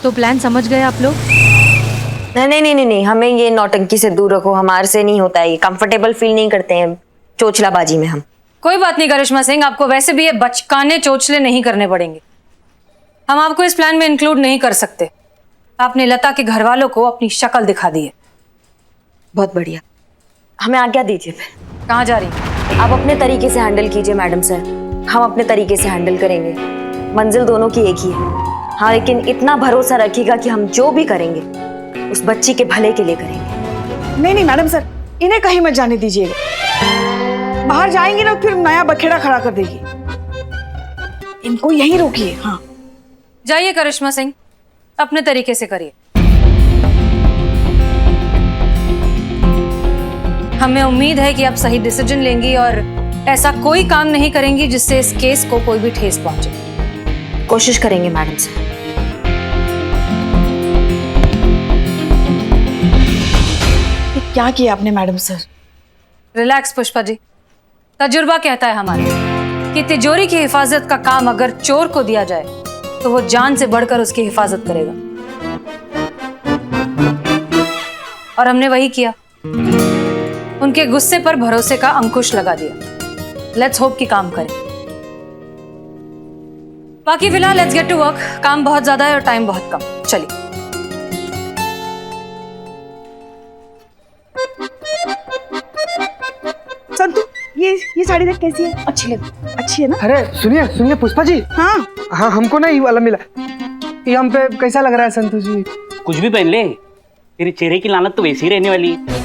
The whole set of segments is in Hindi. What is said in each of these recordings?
तो प्लान समझ गए आप लोग? नहीं नहीं नहीं नहीं, हमें ये नौटंकी से दूर रखो, हमारे से नहीं होता है ये, कंफर्टेबल फील नहीं करते हैं चोचलाबाजी में हम। कोई बात नहीं करिश्मा सिंह, आपको वैसे भी ये बचकाने चोचले नहीं करने पड़ेंगे। हम आपको इस प्लान में इंक्लूड नहीं कर सकते। आपने लता के घर वालों को अपनी शक्ल दिखा दी है। बहुत बढ़िया, हमें आज्ञा दीजिए। फिर कहाँ जा रही हैं? आप अपने तरीके से हैंडल कीजिए मैडम सर, हम अपने तरीके से हैंडल करेंगे। मंजिल दोनों की एक ही है। हाँ, लेकिन इतना भरोसा रखिएगा कि हम जो भी करेंगे उस बच्ची के भले के लिए करेंगे। नहीं नहीं मैडम सर, इन्हें कहीं मत जाने दीजिएगा। बाहर जाएंगे ना फिर नया बखेड़ा खड़ा कर देगी। इनको यहीं रोकिए। हाँ जाइए करिश्मा सिंह, अपने तरीके से करिए। हमें उम्मीद है कि आप सही डिसीजन लेंगी और ऐसा कोई काम नहीं करेंगी जिससे इस केस को कोई भी ठेस पहुंचे। कोशिश करेंगे मैडम सर। ये क्या किया आपने madam sir? Relax Pushpa ji, तजुर्बा कहता है हमारे कि तिजोरी की हिफाजत का काम अगर चोर को दिया जाए तो वो जान से बढ़कर उसकी हिफाजत करेगा, और हमने वही किया। उनके गुस्से पर भरोसे का अंकुश लगा दिया। लेट्स होप कि काम करें। बाकी फिलहाल लेट्स गेट टू वर्क। काम बहुत ज्यादा है और टाइम बहुत कम। चलिए। संतु, ये साड़ी देख कैसी है? अच्छी लगी? अच्छी है ना? अरे सुनिए सुनिए पुष्पा जी। हाँ हाँ, हमको ना ये वाला मिला। ये हम पे कैसा लग रहा है संतु जी? कुछ भी पहन ले, तेरे चेहरे की लानत तो वैसी ही रहने वाली है।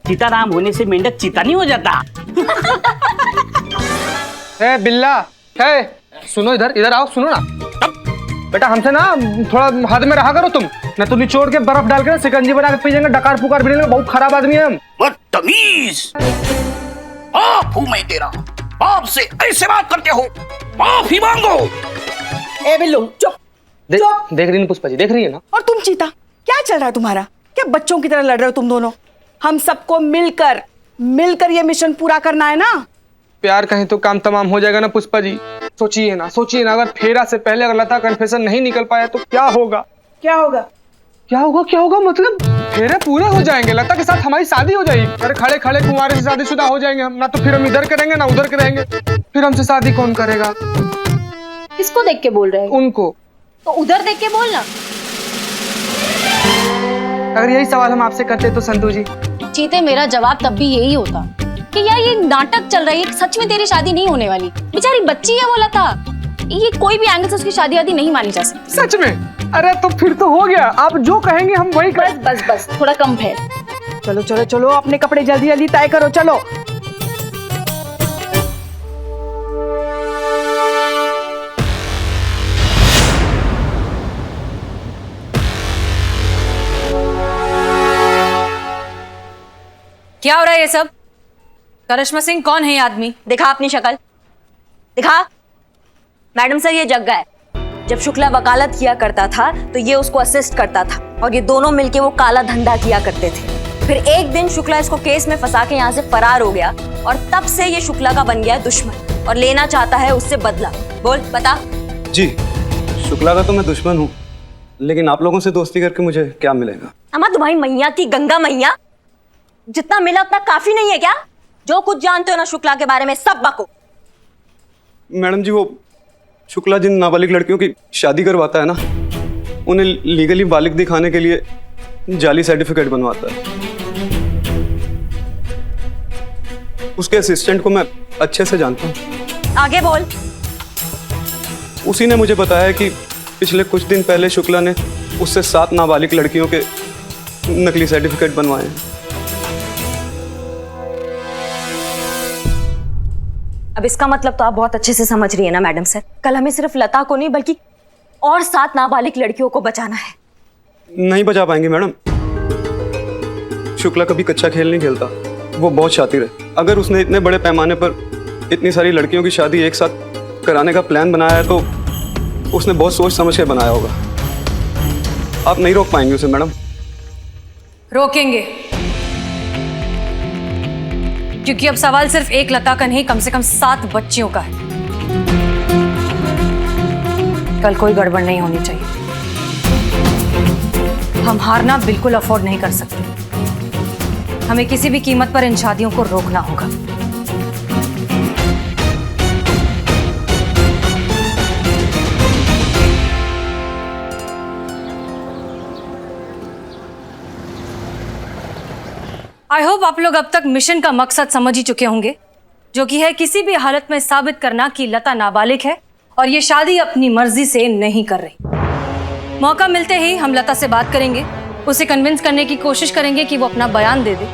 चीता राम होने से मेंढक चीता नहीं हो जाता। ए बिल्ला, ए सुनो, इधर इधर आओ, सुनो ना बेटा, हमसे ना थोड़ा हाथ में रहा करो तुम, ना तो निचोड़ के बर्फ डाल के शिकंजी बना के पी जाएंगे, डकार पुकार भी बहुत खराब आदमी है हम। बदतमीज! बाप हूं मैं तेरा, बाप से ऐसे बात करते हो? माफ ही मांगो। ए बिल्लू चुप। देख रही है पुष्पा जी, देख रही है ना? और तुम चीता, क्या चल रहा है तुम्हारा? क्या बच्चों की तरह लड़ रहे हो तुम दोनों? हम सबको मिलकर मिलकर ये मिशन पूरा करना है ना। प्यार कहीं तो काम तमाम हो जाएगा ना पुष्पा जी। सोचिए ना, सोचिए ना, अगर फेरा से पहले अगर लता कन्फेशन नहीं निकल पाया तो क्या होगा? क्या होगा? क्या होगा? क्या होगा मतलब फेरे पूरे हो जाएंगे, लता के साथ हमारी शादी हो जाएगी। अरे खड़े खड़े कुंवारे से शादीशुदा हो जाएंगे हम, ना तो फिर हम इधर करेंगे ना उधर करेंगे, फिर हमसे शादी कौन करेगा? किसको देख के बोल रहे हैं? उनको। तो उधर देख के बोलना। अगर यही सवाल हम आपसे करते तो संतु जी। चीते, मेरा जवाब तब भी यही होता कि यार ये नाटक चल रही है, सच में तेरी शादी नहीं होने वाली। बेचारी बच्ची है, बोला था ये कोई भी एंगल से उसकी शादी वादी नहीं मानी जा सकती। सच में? अरे तो फिर तो हो गया, आप जो कहेंगे हम वही करें। बस बस थोड़ा कम है। चलो चलो चलो, अपने कपड़े जल्दी जल्दी तय करो, चलो। क्या हो रहा है ये सब? करिश्मा सिंह, कौन है ये आदमी? दिखा अपनी शक्ल, दिखा। मैडम सर, ये जग्गा है। जब शुक्ला वकालत किया करता था तो ये उसको असिस्ट करता था और ये दोनों मिलके वो काला धंधा किया करते थे। फिर एक दिन शुक्ला इसको केस में फंसा के यहाँ से फरार हो गया और तब से ये शुक्ला का बन गया है दुश्मन और लेना चाहता है उससे बदला। बोल, बता। जी, शुक्ला का तो मैं दुश्मन हूँ, लेकिन आप लोगों से दोस्ती करके मुझे क्या मिलेगा? अम्मा, तुम्हारी मैया की गंगा मैया, जितना मिला उतना काफी नहीं है क्या? जो कुछ जानते हो ना शुक्ला के बारे में सब बको। मैडम जी, वो शुक्ला जिन नाबालिग लड़कियों की शादी करवाता है ना, उन्हें लीगली बालिग दिखाने के लिए जाली सर्टिफिकेट बनवाता है। उसके असिस्टेंट को मैं अच्छे से जानता हूँ। आगे बोल। उसी ने मुझे बताया कि पिछले कुछ दिन पहले शुक्ला ने उससे 7 नाबालिग लड़कियों के नकली सर्टिफिकेट बनवाए हैं। अब इसका मतलब तो आप बहुत अच्छे से समझ रही है ना मैडम सर, कल हमें सिर्फ लता को नहीं बल्कि और 7 नाबालिग लड़कियों को बचाना है। नहीं बचा पाएंगे मैडम। शुक्ला कभी कच्चा खेल नहीं खेलता, वो बहुत शातिर है। अगर उसने इतने बड़े पैमाने पर इतनी सारी लड़कियों की शादी एक साथ कराने का प्लान बनाया है तो उसने बहुत सोच समझ के बनाया होगा। आप नहीं रोक पाएंगे उसे मैडम। रोकेंगे, क्योंकि अब सवाल सिर्फ एक लता का नहीं, कम से कम 7 बच्चियों का है। कल कोई गड़बड़ नहीं होनी चाहिए। हम हारना बिल्कुल अफोर्ड नहीं कर सकते। हमें किसी भी कीमत पर इन शादियों को रोकना होगा। आई होप आप लोग अब तक मिशन का मकसद समझ ही चुके होंगे, जो कि है किसी भी हालत में साबित करना कि लता नाबालिग है और ये शादी अपनी मर्जी से नहीं कर रही। मौका मिलते ही हम लता से बात करेंगे, उसे कन्विंस करने की कोशिश करेंगे कि वो अपना बयान दे दे।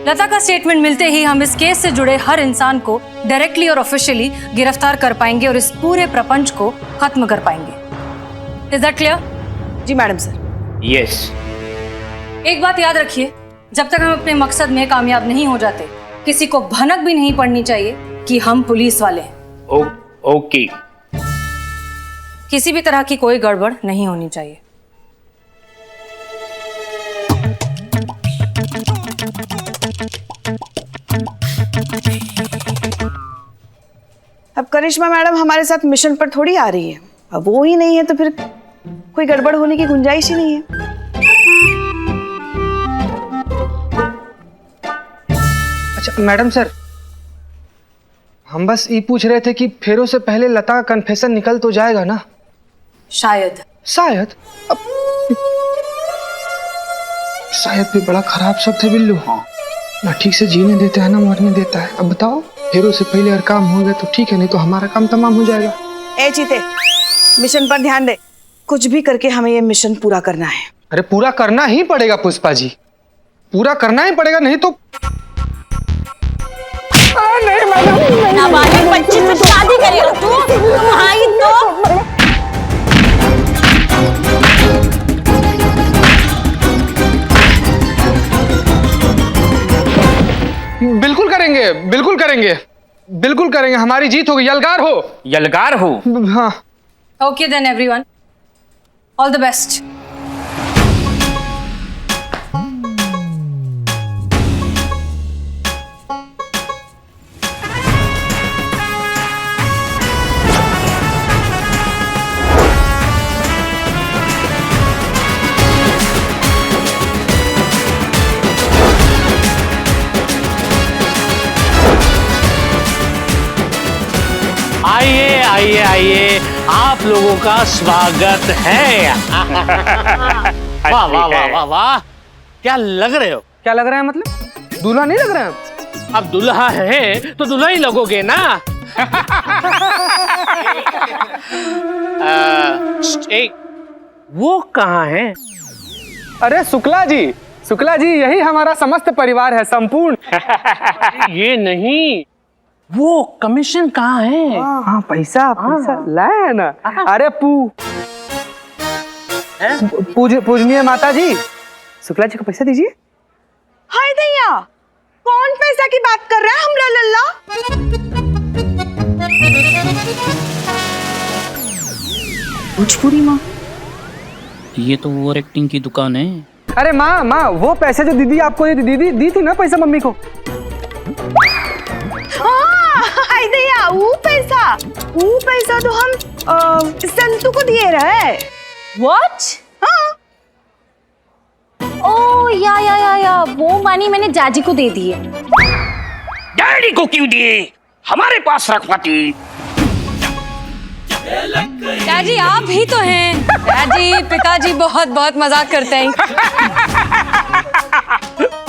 लता का स्टेटमेंट मिलते ही हम इस केस से जुड़े हर इंसान को डायरेक्टली और ऑफिशियली गिरफ्तार कर पाएंगे और इस पूरे प्रपंच को खत्म कर पाएंगे। Is that clear? जी मैडम सर। यस। एक बात याद रखिए, जब तक हम अपने मकसद में कामयाब नहीं हो जाते, किसी को भनक भी नहीं पड़नी चाहिए कि हम पुलिस वाले हैं। ओके। किसी भी तरह की कोई गड़बड़ नहीं होनी चाहिए। अब करिश्मा मैडम हमारे साथ मिशन पर थोड़ी आ रही है, अब वो ही नहीं है तो फिर कोई गड़बड़ होने की गुंजाइश ही नहीं है। अच्छा मैडम सर, हम बस ये पूछ रहे थे कि फेरों से पहले लता का कन्फेशन निकल तो जाएगा ना? शायद शायद शायद भी बड़ा खराब शब्द है बिल्लू। हाँ, ना ठीक से जीने देता है ना मरने देता है। अब बताओ, फेरों से पहले अगर काम हो गया तो ठीक है, नहीं तो हमारा काम तमाम हो जाएगा। ए चीते, मिशन पर ध्यान दे। कुछ भी करके हमें ये मिशन पूरा करना है। अरे पूरा करना ही पड़ेगा पुष्पा जी, पूरा करना ही पड़ेगा, नहीं तो नाबालिग बच्ची से शादी करेगा तू? भाई तो बिल्कुल करेंगे, बिल्कुल करेंगे, बिल्कुल करेंगे। हमारी जीत होगी। यलगार हो, यलगार हो। हाँ। Okay then everyone, all the best. आइए आइए आइए, आप लोगों का स्वागत है। वाह वाह वाह वाह वाह, क्या लग रहे हो? क्या लग रहा है मतलब? दूल्हा नहीं लग रहा है? अब दुल्हा है तो दुल्हा ही लगोगे ना। वो कहाँ है? अरे शुक्ला जी, शुक्ला जी, यही हमारा समस्त परिवार है, संपूर्ण। ये नहीं, वो कमीशन कहाँ है? हाँ पैसा पैसा लाया है ना। अरे पूजनीय माता जी, शुक्ला जी को पैसा दीजिए। हाय दैया, कौन पैसा की बात कर रहा है? हमला लल्ला भोजपुरी माँ, ये तो ओवर एक्टिंग की दुकान है। अरे माँ माँ, वो पैसे जो दीदी आपको दीदी दी थी ना पैसा मम्मी को। हाय दैया, वो पैसा तो हम संतू को दिए रहे। व्हाट? हाँ। ओ या वो मानी मैंने जाजी को दे दी है। डैडी को क्यों दिए? हमारे पास रखवाती। डैडी आप ही तो हैं। डैडी, पिताजी बहुत बहुत मजाक करते हैं।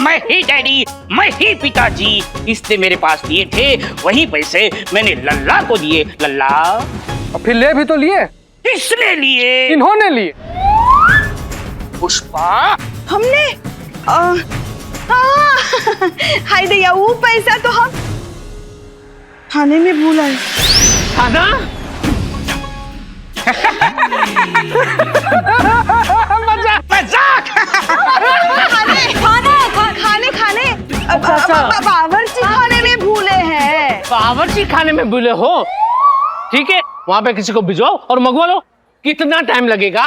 मैं ही डैडी, मैं ही पिताजी। इसने मेरे पास दिए थे, वही पैसे मैंने लल्ला को दिए। लल्ला, और फिर ले भी तो लिए। किसने लिए? इन्होंने लिए। पुष्पा, हमने हाय दैया, वो पैसा तो हम थाने में भूल आए। खाना? मजाक। खाने बावर्ची खाने में भूले हैं। बावर्ची खाने में भूले हो? ठीक है, वहाँ पे किसी को भिजवाओ और मंगवा लो। कितना टाइम लगेगा?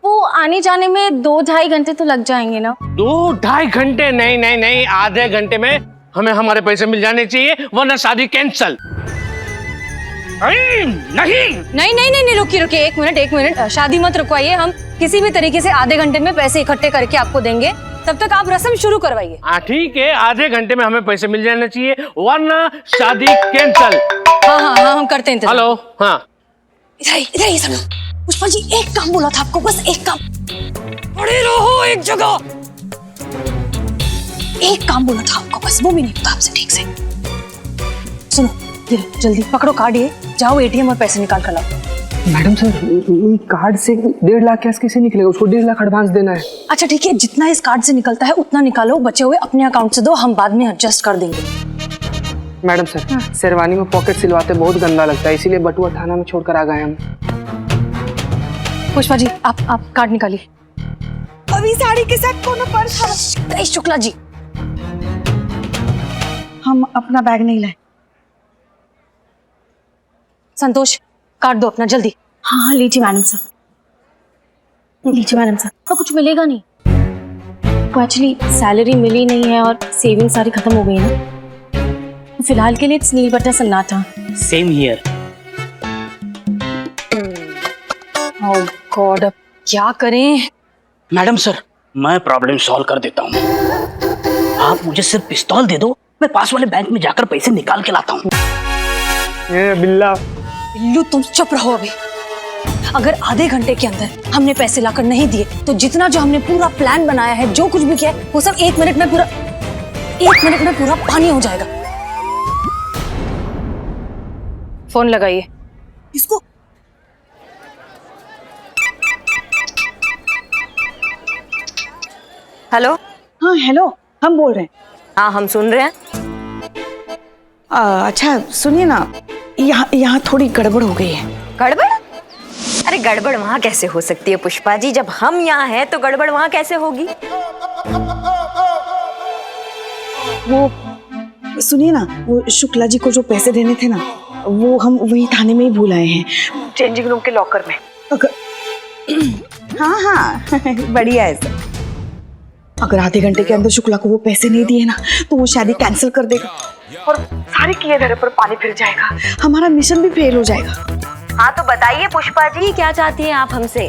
वो आने जाने में 2-2.5 घंटे तो लग जाएंगे ना। 2-2.5 घंटे? नहीं नहीं नहीं, आधे घंटे में हमें हमारे पैसे मिल जाने चाहिए, वरना शादी कैंसल। नहीं नहीं नहीं नहीं नहीं, रुकिए रुकिए, एक मिनट, शादी मत रुकवाइए। हम किसी भी तरीके से आधे घंटे में पैसे इकट्ठे करके आपको देंगे, तब तक आप रस्म शुरू करवाइए। हाँ ठीक है, आधे घंटे में हमें पैसे मिल जाने चाहिए, वरना शादी कैंसल। हाँ हाँ हाँ, हम करते हैं इंतजार। हेलो, हाँ इधर ही सब लोग। पुष्पा जी, एक काम बोला था आपको, बस एक काम। खड़े रहो एक जगह। एक काम बोला था आपको, बस वो भी नहीं होता आपसे ठीक से। सुनो, ये लो, जल्दी पकड़ो कार्ड, ये जाओ एटीएम और पैसे निकाल कर लाओ। मैडम सर, कार्ड से 1.5 लाख कैश कैसे निकलेगा? उसको 1.5 लाख एडवांस देना है। अच्छा ठीक है, जितना इस कार्ड से निकलता है उतना निकालो, बचे हुए अपने अकाउंट से दो, हम बाद में एडजस्ट कर देंगे। मैडम सर, शेरवानी में पॉकेट सिलवाते बहुत गंदा लगता है, इसीलिए बटुआ थाना में छोड़कर आ गए हम। पुष्पा जी, आप कार्ड निकालिए। अभी साड़ी के साथ कोनो पर्स था। शुक्ला जी, हम अपना बैग नहीं लाए। संतोष, कार्ड दो अपना जल्दी। हाँ लीजिए मैडम साहब, लीजिए मैडम साहब। तो कुछ मिलेगा नहीं, तो एक्चुअली सैलरी मिली नहीं है और सेविंग सारी खत्म हो गई है ना, तो फिलहाल के लिए इट्स नील बटर सन्नाटा। Same here. ओह गॉड, अब क्या करें? मैडम सर, मैं प्रॉब्लम सॉल्व कर देता हूँ। आप मुझे सिर्फ पिस्तौल दे दो, मैं पास वाले बैंक में जाकर पैसे निकाल के लाता हूँ। ये बिल्ला। बिल्लू, तुम चुप रहो अभी। अगर आधे घंटे के अंदर हमने पैसे लाकर नहीं दिए तो जितना जो हमने पूरा प्लान बनाया है, जो कुछ भी किया है, वो सब 1 मिनट में पूरा पानी हो जाएगा। फोन लगाइए इसको। हेलो। हाँ हेलो, हम बोल रहे हैं। हाँ, हम सुन रहे हैं। अच्छा सुनिए ना, यहाँ थोड़ी गड़बड़ हो गई है। गड़बड़? अरे गड़बड़ वहाँ कैसे हो सकती है पुष्पा जी, जब हम यहाँ हैं तो गड़बड़ वहाँ कैसे होगी? वो सुनिए ना, वो शुक्ला जी को जो पैसे देने थे ना, वो हम वही थाने में ही भूल आए हैं, चेंजिंग रूम के लॉकर में। हाँ हाँ बढ़िया है सर। अगर आधे घंटे के अंदर शुक्ला को वो पैसे नहीं दिए ना, तो वो शादी कैंसिल कर देगा और सारे किए धरे पर पानी फिर जाएगा, हमारा मिशन भी फेल हो जाएगा। हाँ तो बताइए पुष्पा जी, क्या चाहती हैं आप हमसे?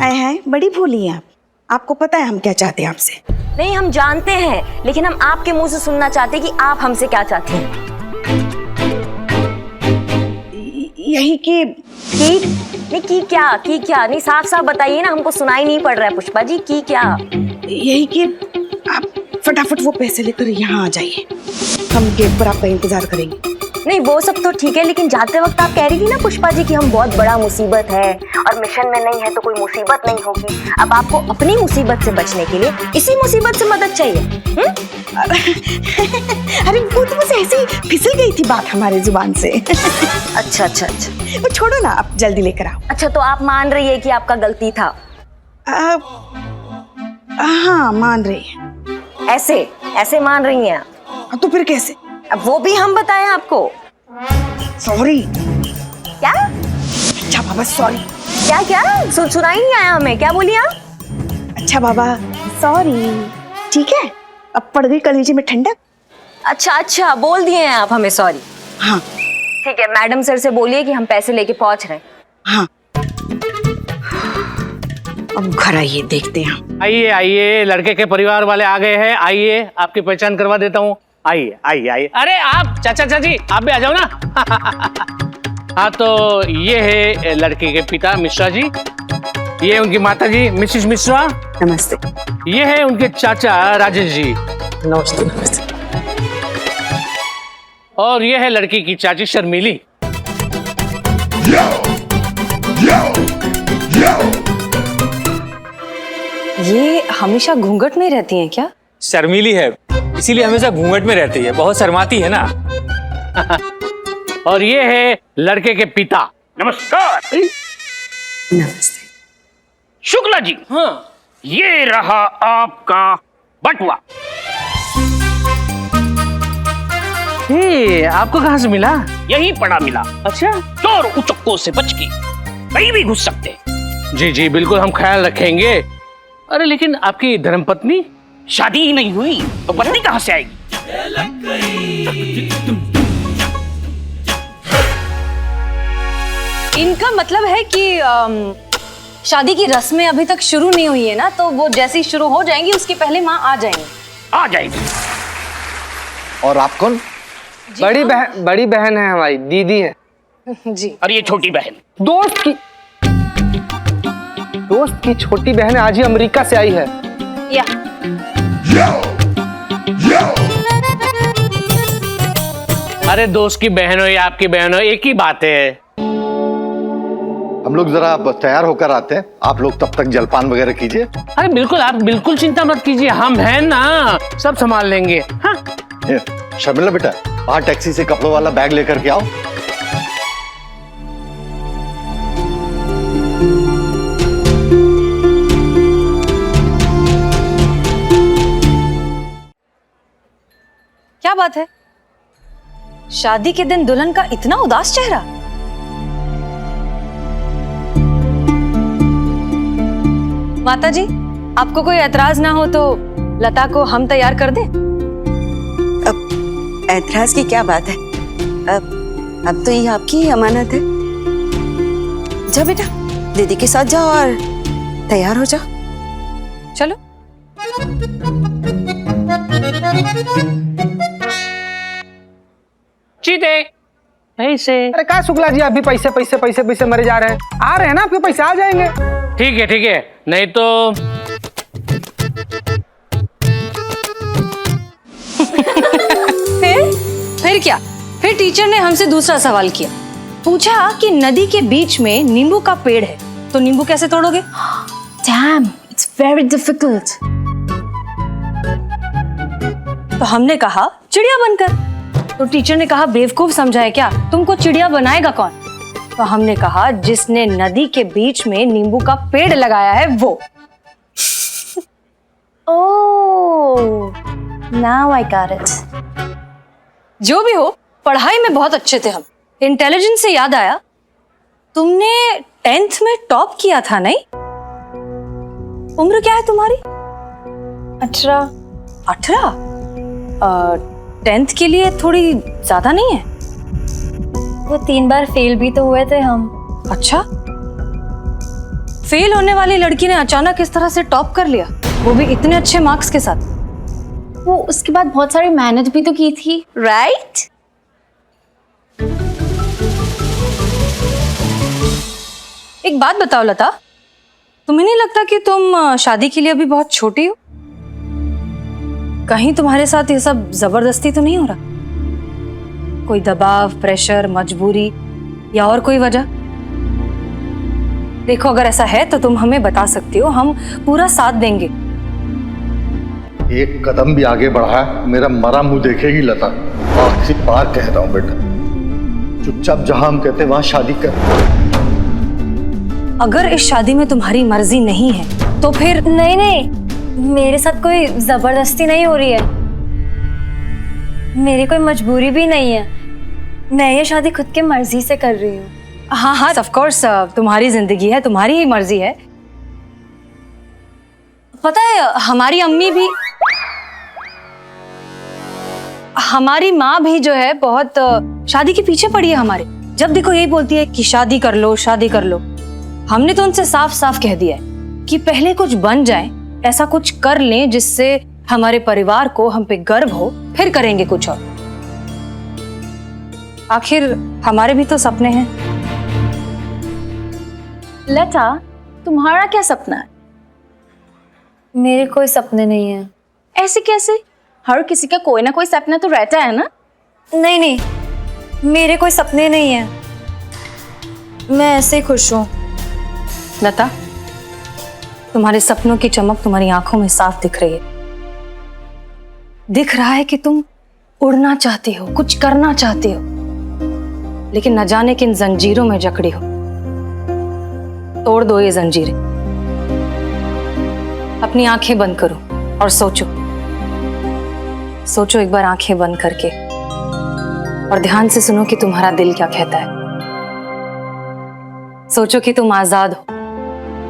आए हाय, बड़ी भोली हैं आप। आपको पता है हम क्या चाहते हैं आपसे? नहीं, हम जानते हैं, लेकिन हम आपके मुंह से सुनना चाहते हैं कि आप हमसे क्या चाहती हैं। यही कि नहीं की क्या नहीं, साफ साफ बताइए ना, हमको सुनाई नहीं पड़ रहा है पुष्पा जी, की क्या? यही कि आप फटाफट वो पैसे लेकर यहाँ आ जाइए, हम गेट पर आपका इंतजार करेंगे। नहीं वो सब तो ठीक है, लेकिन जाते वक्त आप कह रही थी ना पुष्पा जी कि हम बहुत बड़ा मुसीबत है और मिशन में नहीं है तो कोई मुसीबत नहीं होगी। अब आपको अपनी मुसीबत से बचने के लिए इसी मुसीबत से मदद चाहिए। अरे वो तो बस ऐसे ही फिसल गई थी बात हमारे जुबान से। अच्छा, वो छोड़ो ना, आप जल्दी लेकर आओ। अच्छा तो आप मान रही है कि आपका गलती था? हाँ मान रही है। ऐसे मान रही हैं? तो फिर कैसे? अब वो भी हम बताएं आपको? सॉरी। क्या? अच्छा बाबा सॉरी। क्या सुनाई नहीं आया हमें, क्या बोली आप? अच्छा बाबा सॉरी, ठीक है, अब पड़ गई कलेजे में ठंडक। अच्छा बोल दिए हैं आप हमें सॉरी। हाँ ठीक है, मैडम सर से बोलिए कि हम पैसे लेके पहुंच रहे हैं। हाँ अब घर आइए, देखते हैं। आइए, लड़के के परिवार वाले आ गए हैं, आइए आपकी पहचान करवा देता हूँ। आइए। अरे आप चाचा जी, आप भी आ जाओ ना। हाँ तो ये है लड़के के पिता मिश्रा जी, ये उनकी माता जी मिसिस मिश्रा। नमस्ते। ये है उनके चाचा राजेश जी। नमस्ते। और ये है लड़की की चाची शर्मिली। ये हमेशा घूंघट में रहती हैं क्या? शर्मीली है, इसीलिए हमेशा घूंघट में रहती है, बहुत शर्माती है ना। और ये है लड़के के पिता। नमस्कार। नमस्ते। शुक्ला जी, हाँ, ये रहा आपका बटुआ। ये आपको कहाँ से मिला? यही पड़ा मिला। अच्छा, चोर उचक्कों से बच के कहीं भी घुस सकते हैं। जी बिल्कुल, हम ख्याल रखेंगे। अरे लेकिन आपकी धर्मपत्नी? शादी ही नहीं हुई तो पत्नी कहाँ से आएगी? इनका मतलब है कि शादी की रस्में अभी तक शुरू नहीं हुई है ना, तो वो जैसे ही शुरू हो जाएंगी उसके पहले माँ आ जाएंगी। आ जाएगी। और आप कौन? बड़ी बहन है हमारी, दीदी है। जी। और ये छोटी बहन दोस्त की छोटी बहन आज ही अमेरिका से आई है। या अरे दोस्त की बहन हो या आपकी बहन हो, एक ही बात है। हम लोग जरा तैयार होकर आते हैं, आप लोग तब तक जलपान वगैरह कीजिए। अरे बिल्कुल, आप बिल्कुल चिंता मत कीजिए, हम हैं ना, सब संभाल लेंगे। हाँ शर्मिला बेटा, वहां टैक्सी से कपड़ों वाला बैग लेकर के आओ। क्या बात है, शादी के दिन दुल्हन का इतना उदास चेहरा? माता जी, आपको कोई एतराज ना हो तो लता को हम तैयार कर दें? अब ऐतराज की क्या बात है? अब तो ये आपकी ही अमानत है। जाओ बेटा, दीदी के साथ जाओ और तैयार हो जाओ। चलो। चीते पैसे। अरे क्या शुक्ला जी, अभी पैसे पैसे पैसे पैसे मरे जा रहे हैं। आ रहे हैं ना, आपके पैसे आ जाएंगे। ठीक है, नहीं तो फिर क्या? फिर टीचर ने हमसे दूसरा सवाल किया, पूछा कि नदी के बीच में नींबू का पेड़ है, तो नींबू कैसे तोड़ोगे? Damn, it's very difficult. तो हमने कहा चिड़िया बनकर। तो टीचर ने कहा बेवकूफ समझा है क्या, तुमको चिड़िया बनाएगा कौन? तो हमने कहा जिसने नदी के बीच में नींबू का पेड़ लगाया है वो। Oh, now I got it. जो भी हो, पढ़ाई में बहुत अच्छे थे हम। इंटेलिजेंस से याद आया, तुमने 10th में टॉप किया था नहीं? उम्र क्या है तुम्हारी? 18. 18? 10th के लिए थोड़ी ज्यादा नहीं है? वो 3 बार फेल भी तो हुए थे हम। अच्छा, फेल होने वाली लड़की ने अचानक इस तरह से टॉप कर लिया, वो भी इतने अच्छे मार्क्स के साथ। वो उसके बाद बहुत सारी मेहनत भी तो की थी, राइट? एक बात बताओ लता, तुम्हें नहीं लगता कि तुम शादी के लिए अभी बहुत छोटी हो? कहीं तुम्हारे साथ ये सब जबरदस्ती तो नहीं हो रहा? कोई दबाव, प्रेशर, मजबूरी या और कोई वजह? देखो, अगर ऐसा है तो तुम हमें बता सकती हो, हम पूरा साथ देंगे। एक कदम भी आगे बढ़ा है, मेरा मरा मुंह देखेगी लता। आखिरी बार कह रहा हूं बेटा, चुपचाप जहां हम कहते वहां शादी कर। अगर इस शादी में तुम्हारी मर्जी नहीं है तो फिर? नहीं, मेरे साथ कोई जबरदस्ती नहीं हो रही है, मेरी कोई मजबूरी भी नहीं है, मैं ये शादी खुद की मर्जी से कर रही हूँ। हाँ, ऑफ कोर्स, तुम्हारी जिंदगी है, तुम्हारी ही मर्जी है। पता है, हमारी माँ भी जो है बहुत शादी के पीछे पड़ी है हमारे। जब देखो यही बोलती है कि शादी कर लो, शादी कर लो। हमने तो उनसे साफ साफ कह दिया है कि पहले कुछ बन जाए, ऐसा कुछ कर लें जिससे हमारे परिवार को हम पे गर्व हो, फिर करेंगे कुछ और। आखिर हमारे भी तो सपने हैं। लता, तुम्हारा क्या सपना है? मेरे कोई सपने नहीं है। ऐसे कैसे? हर किसी का कोई ना कोई सपना तो रहता है ना। नहीं, मेरे कोई सपने नहीं है, मैं ऐसे ही खुश हूँ। लता, तुम्हारे सपनों की चमक तुम्हारी आंखों में साफ दिख रही है। दिख रहा है कि तुम उड़ना चाहती हो, कुछ करना चाहती हो, लेकिन न जाने किन जंजीरों में जकड़ी हो। तोड़ दो ये जंजीरें। अपनी आंखें बंद करो और सोचो एक बार आंखें बंद करके, और ध्यान से सुनो कि तुम्हारा दिल क्या कहता है। सोचो कि तुम आजाद हो,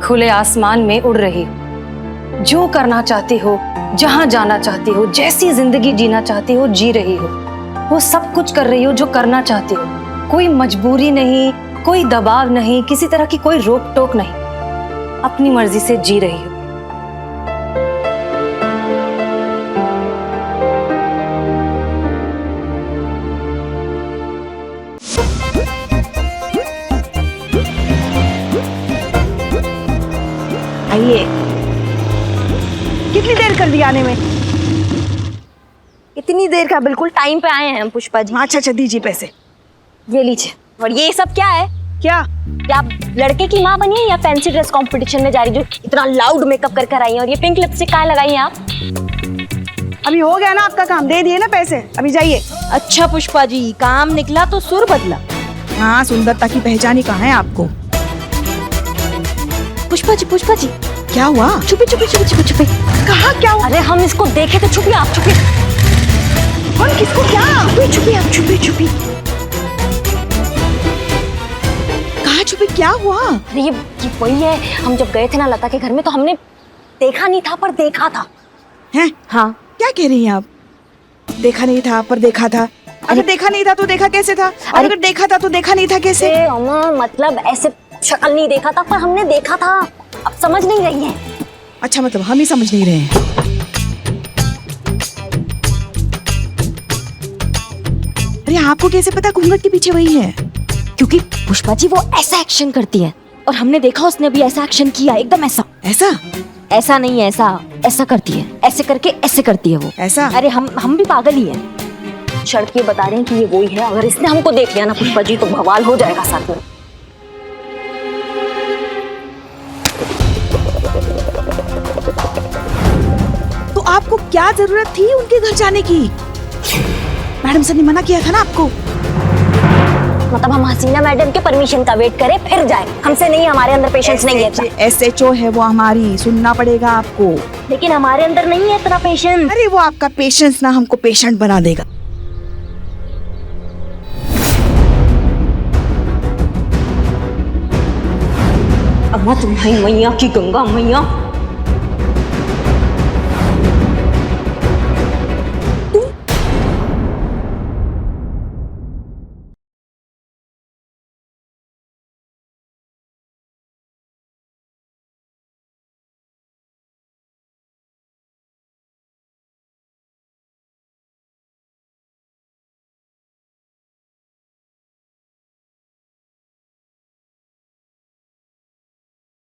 खुले आसमान में उड़ रही हो, जो करना चाहती हो, जहां जाना चाहती हो, जैसी जिंदगी जीना चाहती हो जी रही हो, वो सब कुछ कर रही हो जो करना चाहती हो। कोई मजबूरी नहीं, कोई दबाव नहीं, किसी तरह की कोई रोक टोक नहीं, अपनी मर्जी से जी रही हूँ। आइए। कितनी देर कर दी आने में? इतनी देर का, बिल्कुल टाइम पे आए हैं हम पुष्पा जी। अच्छा अच्छा, दीजिए पैसे। ये लीजिए। और ये सब क्या है? क्या? क्या आप लड़के की माँ बनी है या फैंसी ड्रेस कंपटीशन में जा रही, जो इतना लाउड मेकअप कर आई हैं? और ये पिंक लिपस्टिक कहाँ लगाई हैं आप? अभी हो गया ना आपका काम, दे दिए ना पैसे, अभी जाइए। अच्छा पुष्पा जी, काम निकला तो सुर बदला। हाँ, सुंदरता की पहचान ही कहाँ है आपको? पुष्पा जी क्या हुआ? छुपे छुपे छुपे छुपे छुपे। कहाँ क्या हुआ? अरे हम इसको देखे तो छुपी, आप छुपी। कौन किसको क्या? छुपी आप, छुपी छुपी। कहाँ छुपी, क्या हुआ? अरे ये वही है, हम जब गए थे ना लता के घर में तो हमने देखा नहीं था पर देखा था। हैं? हाँ। क्या कह रही हैं आप? देखा नहीं था पर देखा था? अगर देखा नहीं था तो देखा कैसे था? और अगर देखा था तो देखा नहीं था कैसे? मतलब ऐसे शक्ल नहीं देखा था पर हमने देखा था। अब समझ नहीं रही है। अच्छा, मतलब हम ही समझ नहीं रहे हैं। अरे आपको कैसे पता घूंघट के पीछे वही है? क्योंकि पुष्पा जी वो ऐसा एक्शन करती है और हमने देखा उसने भी ऐसा एक्शन किया, एकदम ऐसा। ऐसा नहीं, ऐसा करती है, ऐसे करके ऐसे करती है वो। ऐसा? अरे हम भी पागल ही हैं। शर्त ये बता रहे हैं कि ये वही है। अगर इसने हमको देख लिया ना पुष्पा जी तो बवाल हो जाएगा साथ में। तो आपको क्या जरूरत थी उनके घर जाने की? मैडम सर ने मना किया था ना आपको। मतलब हम हसीना मैडम के परमिशन का वेट करें फिर जाए? हमसे नहीं, हमारे अंदर पेशेंस नहीं है। SHO है वो हमारी, सुनना पड़ेगा आपको। लेकिन हमारे अंदर नहीं है इतना पेशेंस। अरे वो आपका पेशेंस ना हमको पेशेंट बना देगा। अम्मा तुम्हारी मैया की गंगा मैया